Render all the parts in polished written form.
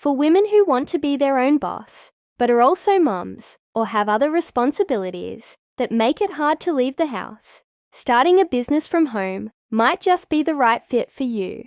For women who want to be their own boss, but are also mums or have other responsibilities that make it hard to leave the house, starting a business from home might just be the right fit for you.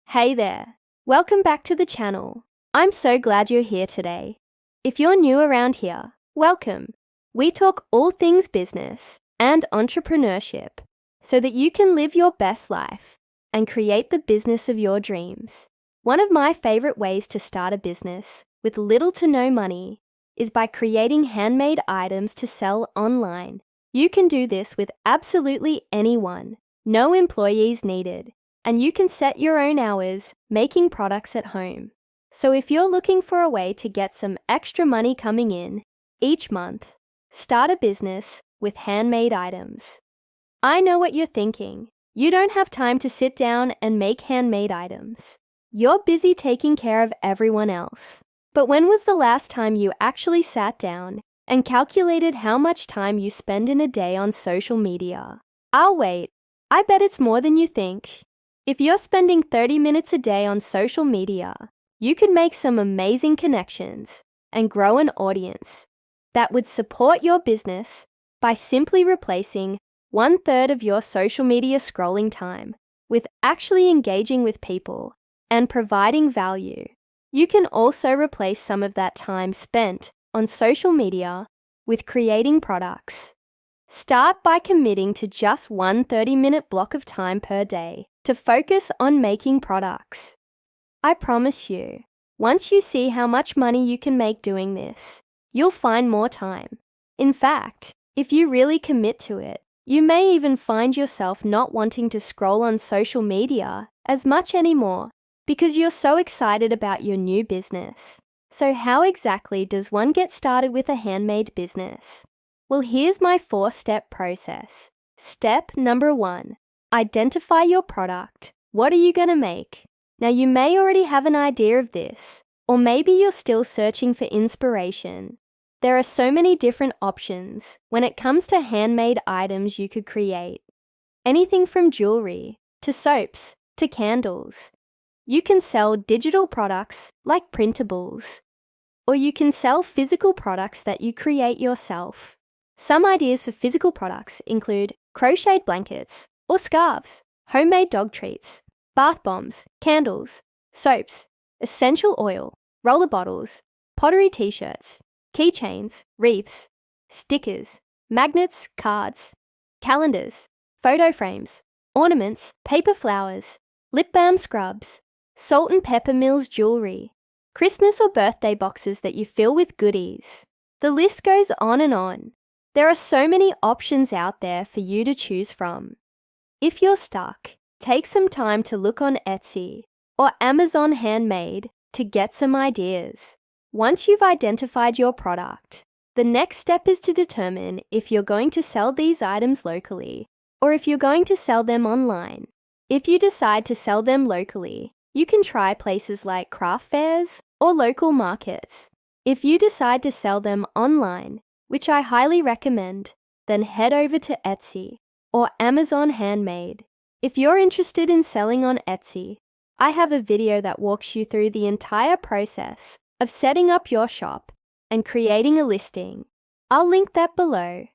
Hey there, welcome back to the channel. I'm so glad you're here today. If you're new around here, welcome. We talk all things business and entrepreneurship so that you can live your best life and create the business of your dreams. One of my favorite ways to start a business with little to no money is by creating handmade items to sell online. You can do this with absolutely anyone, no employees needed, and you can set your own hours making products at home. So if you're looking for a way to get some extra money coming in each month, start a business with handmade items. I know what you're thinking. You don't have time to sit down and make handmade items. You're busy taking care of everyone else. But when was the last time you actually sat down and calculated how much time you spend in a day on social media? I'll wait. I bet it's more than you think. If you're spending 30 minutes a day on social media, you could make some amazing connections and grow an audience that would support your business by simply replacing 1/3 of your social media scrolling time with actually engaging with people and providing value. You can also replace some of that time spent on social media with creating products. Start by committing to just one 30-minute block of time per day to focus on making products. I promise you, once you see how much money you can make doing this, you'll find more time. In fact, if you really commit to it, you may even find yourself not wanting to scroll on social media as much anymore because you're so excited about your new business. So how exactly does one get started with a handmade business? Well, here's my 4-step process. Step number 1, identify your product. What are you going to make? Now, you may already have an idea of this, or maybe you're still searching for inspiration. There are so many different options when it comes to handmade items you could create. Anything from jewelry, to soaps, to candles. You can sell digital products like printables, or you can sell physical products that you create yourself. Some ideas for physical products include crocheted blankets or scarves, homemade dog treats, bath bombs, candles, soaps, essential oil, roller bottles, pottery t-shirts, keychains, wreaths, stickers, magnets, cards, calendars, photo frames, ornaments, paper flowers, lip balm scrubs, salt and pepper Mills jewelry, Christmas or birthday boxes that you fill with goodies. The list goes on and on. There are so many options out there for you to choose from. If you're stuck, take some time to look on Etsy or Amazon Handmade to get some ideas. Once you've identified your product, the next step is to determine if you're going to sell these items locally or if you're going to sell them online. If you decide to sell them locally, you can try places like craft fairs or local markets. If you decide to sell them online, which I highly recommend, then head over to Etsy or Amazon Handmade. If you're interested in selling on Etsy, I have a video that walks you through the entire process of setting up your shop and creating a listing. I'll link that below.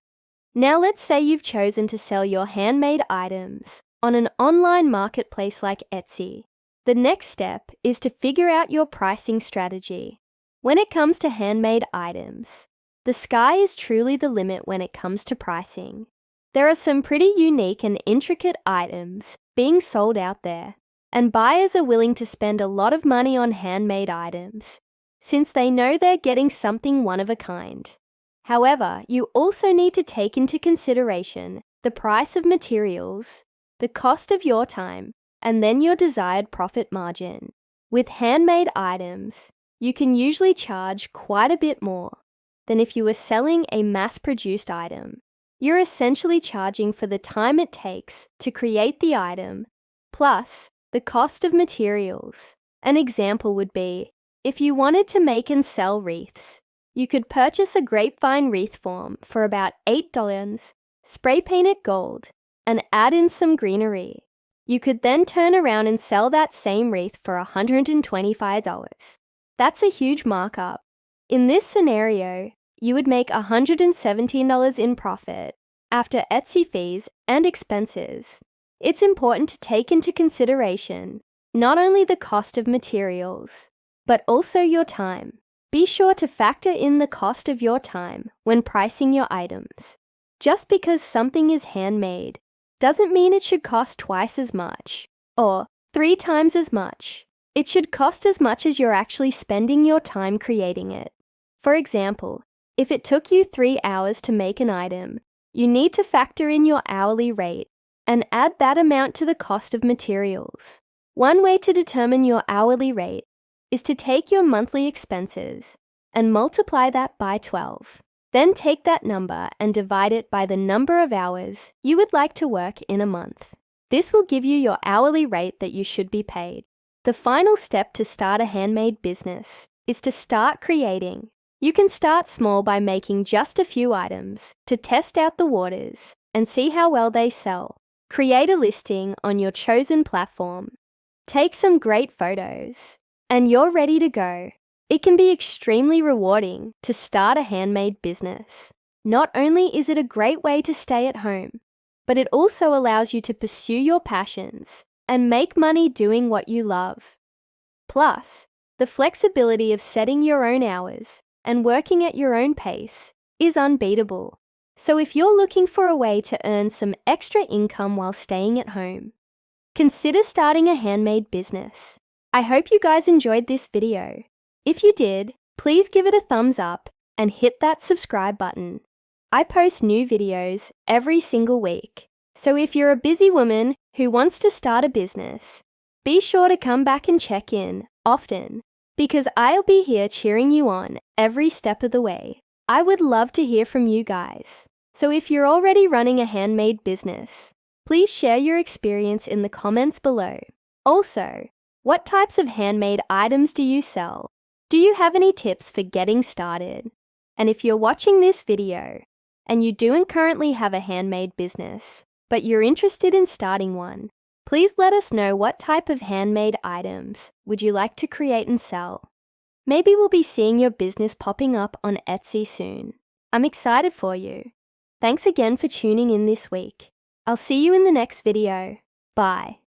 Now let's say you've chosen to sell your handmade items on an online marketplace like Etsy. The next step is to figure out your pricing strategy. When it comes to handmade items, the sky is truly the limit when it comes to pricing. There are some pretty unique and intricate items being sold out there, and buyers are willing to spend a lot of money on handmade items, since they know they're getting something one of a kind. However, you also need to take into consideration the price of materials, the cost of your time, and then your desired profit margin. With handmade items, you can usually charge quite a bit more than if you were selling a mass-produced item. You're essentially charging for the time it takes to create the item, plus the cost of materials. An example would be, if you wanted to make and sell wreaths, you could purchase a grapevine wreath form for about $8, spray paint it gold, and add in some greenery. You could then turn around and sell that same wreath for $125. That's a huge markup. In this scenario, you would make $117 in profit after Etsy fees and expenses. It's important to take into consideration not only the cost of materials, but also your time. Be sure to factor in the cost of your time when pricing your items. Just because something is handmade doesn't mean it should cost twice as much or 3 times as much. It should cost as much as you're actually spending your time creating it. For example, if it took you 3 hours to make an item, you need to factor in your hourly rate and add that amount to the cost of materials. One way to determine your hourly rate is to take your monthly expenses and multiply that by 12. Then take that number and divide it by the number of hours you would like to work in a month. This will give you your hourly rate that you should be paid. The final step to start a handmade business is to start creating. You can start small by making just a few items to test out the waters and see how well they sell. Create a listing on your chosen platform. Take some great photos, and you're ready to go. It can be extremely rewarding to start a handmade business. Not only is it a great way to stay at home, but it also allows you to pursue your passions and make money doing what you love. Plus, the flexibility of setting your own hours and working at your own pace is unbeatable. So if you're looking for a way to earn some extra income while staying at home, consider starting a handmade business. I hope you guys enjoyed this video. If you did, please give it a thumbs up and hit that subscribe button. I post new videos every single week. So if you're a busy woman who wants to start a business, be sure to come back and check in often, because I'll be here cheering you on every step of the way. I would love to hear from you guys. So if you're already running a handmade business, please share your experience in the comments below. Also, what types of handmade items do you sell? Do you have any tips for getting started? And if you're watching this video and you don't currently have a handmade business, but you're interested in starting one, please let us know what type of handmade items would you like to create and sell. Maybe we'll be seeing your business popping up on Etsy soon. I'm excited for you. Thanks again for tuning in this week. I'll see you in the next video. Bye.